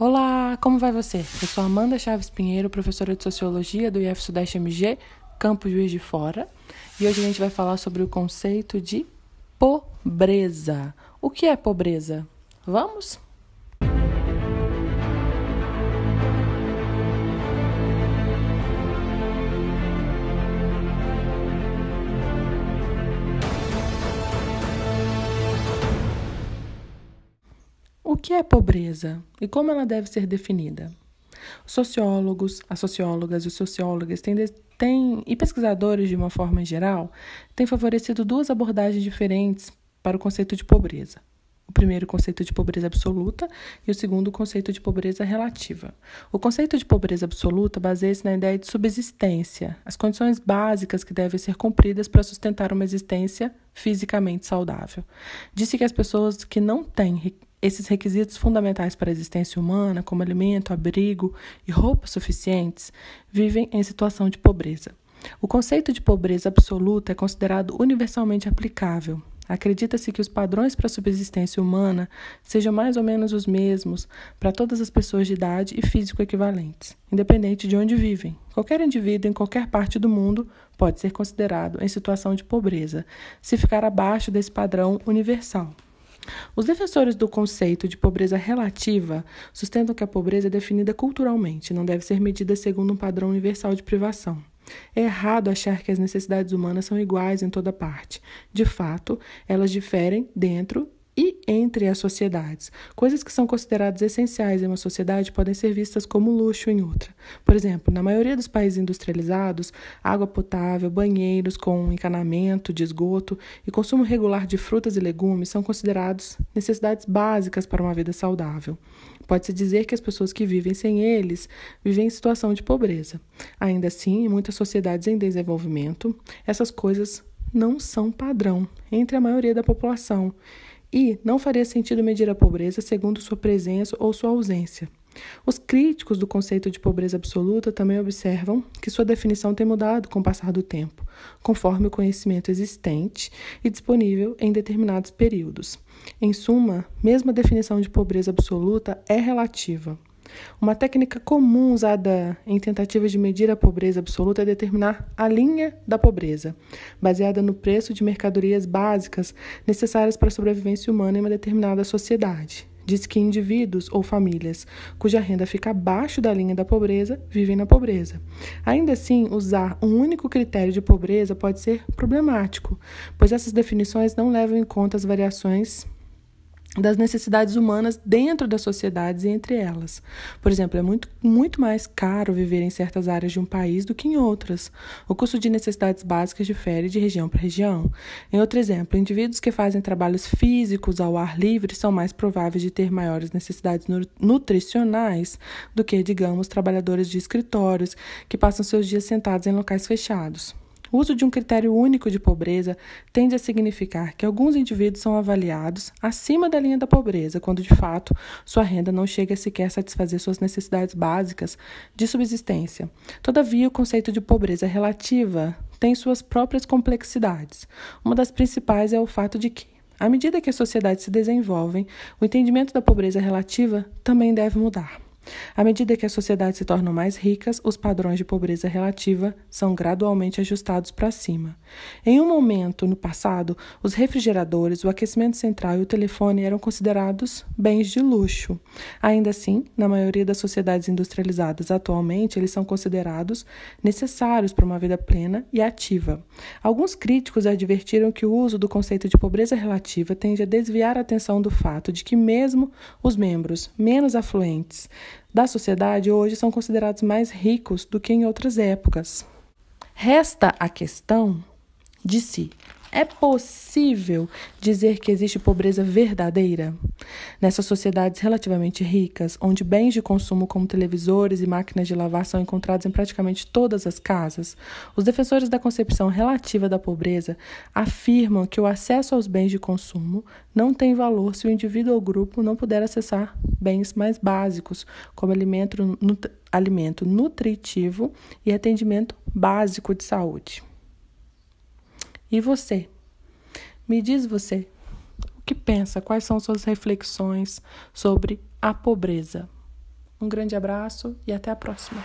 Olá, como vai você? Eu sou Amanda Chaves Pinheiro, professora de Sociologia do IF Sudeste MG, Campo Juiz de Fora. E hoje a gente vai falar sobre o conceito de pobreza. O que é pobreza? Vamos? O que é pobreza e como ela deve ser definida? Os sociólogos, as sociólogas e os sociólogas e pesquisadores, de uma forma geral, têm favorecido duas abordagens diferentes para o conceito de pobreza. O primeiro, o conceito de pobreza absoluta, e o segundo, o conceito de pobreza relativa. O conceito de pobreza absoluta baseia-se na ideia de subsistência, as condições básicas que devem ser cumpridas para sustentar uma existência fisicamente saudável. Disse que as pessoas que não têm esses requisitos fundamentais para a existência humana, como alimento, abrigo e roupas suficientes, vivem em situação de pobreza. O conceito de pobreza absoluta é considerado universalmente aplicável. Acredita-se que os padrões para a subsistência humana sejam mais ou menos os mesmos para todas as pessoas de idade e físico equivalentes, independente de onde vivem. Qualquer indivíduo em qualquer parte do mundo pode ser considerado em situação de pobreza, se ficar abaixo desse padrão universal. Os defensores do conceito de pobreza relativa sustentam que a pobreza é definida culturalmente, não deve ser medida segundo um padrão universal de privação. É errado achar que as necessidades humanas são iguais em toda parte. De fato, elas diferem dentro e entre as sociedades. Coisas que são consideradas essenciais em uma sociedade podem ser vistas como luxo em outra. Por exemplo, na maioria dos países industrializados, água potável, banheiros com encanamento de esgoto e consumo regular de frutas e legumes são considerados necessidades básicas para uma vida saudável. Pode-se dizer que as pessoas que vivem sem eles vivem em situação de pobreza. Ainda assim, em muitas sociedades em desenvolvimento, essas coisas não são padrão entre a maioria da população. E não faria sentido medir a pobreza segundo sua presença ou sua ausência. Os críticos do conceito de pobreza absoluta também observam que sua definição tem mudado com o passar do tempo, conforme o conhecimento existente e disponível em determinados períodos. Em suma, mesmo a definição de pobreza absoluta é relativa. Uma técnica comum usada em tentativas de medir a pobreza absoluta é determinar a linha da pobreza, baseada no preço de mercadorias básicas necessárias para a sobrevivência humana em uma determinada sociedade. Diz que indivíduos ou famílias cuja renda fica abaixo da linha da pobreza vivem na pobreza. Ainda assim, usar um único critério de pobreza pode ser problemático, pois essas definições não levam em conta as variações das necessidades humanas dentro das sociedades e entre elas. Por exemplo, é muito mais caro viver em certas áreas de um país do que em outras. O custo de necessidades básicas difere de região para região. Em outro exemplo, indivíduos que fazem trabalhos físicos ao ar livre são mais prováveis de ter maiores necessidades nutricionais do que, digamos, trabalhadores de escritórios que passam seus dias sentados em locais fechados. O uso de um critério único de pobreza tende a significar que alguns indivíduos são avaliados acima da linha da pobreza, quando de fato sua renda não chega a sequer satisfazer suas necessidades básicas de subsistência. Todavia, o conceito de pobreza relativa tem suas próprias complexidades. Uma das principais é o fato de que, à medida que as sociedades se desenvolvem, o entendimento da pobreza relativa também deve mudar. À medida que as sociedades se tornam mais ricas, os padrões de pobreza relativa são gradualmente ajustados para cima. Em um momento no passado, os refrigeradores, o aquecimento central e o telefone eram considerados bens de luxo. Ainda assim, na maioria das sociedades industrializadas atualmente, eles são considerados necessários para uma vida plena e ativa. Alguns críticos advertiram que o uso do conceito de pobreza relativa tende a desviar a atenção do fato de que mesmo os membros menos afluentes da sociedade hoje são considerados mais ricos do que em outras épocas. Resta a questão de se é possível dizer que existe pobreza verdadeira? Nessas sociedades relativamente ricas, onde bens de consumo como televisores e máquinas de lavar são encontrados em praticamente todas as casas, os defensores da concepção relativa da pobreza afirmam que o acesso aos bens de consumo não tem valor se o indivíduo ou grupo não puder acessar bens mais básicos, como alimento nutritivo e atendimento básico de saúde. E você? Me diz você, o que pensa? Quais são suas reflexões sobre a pobreza? Um grande abraço e até a próxima!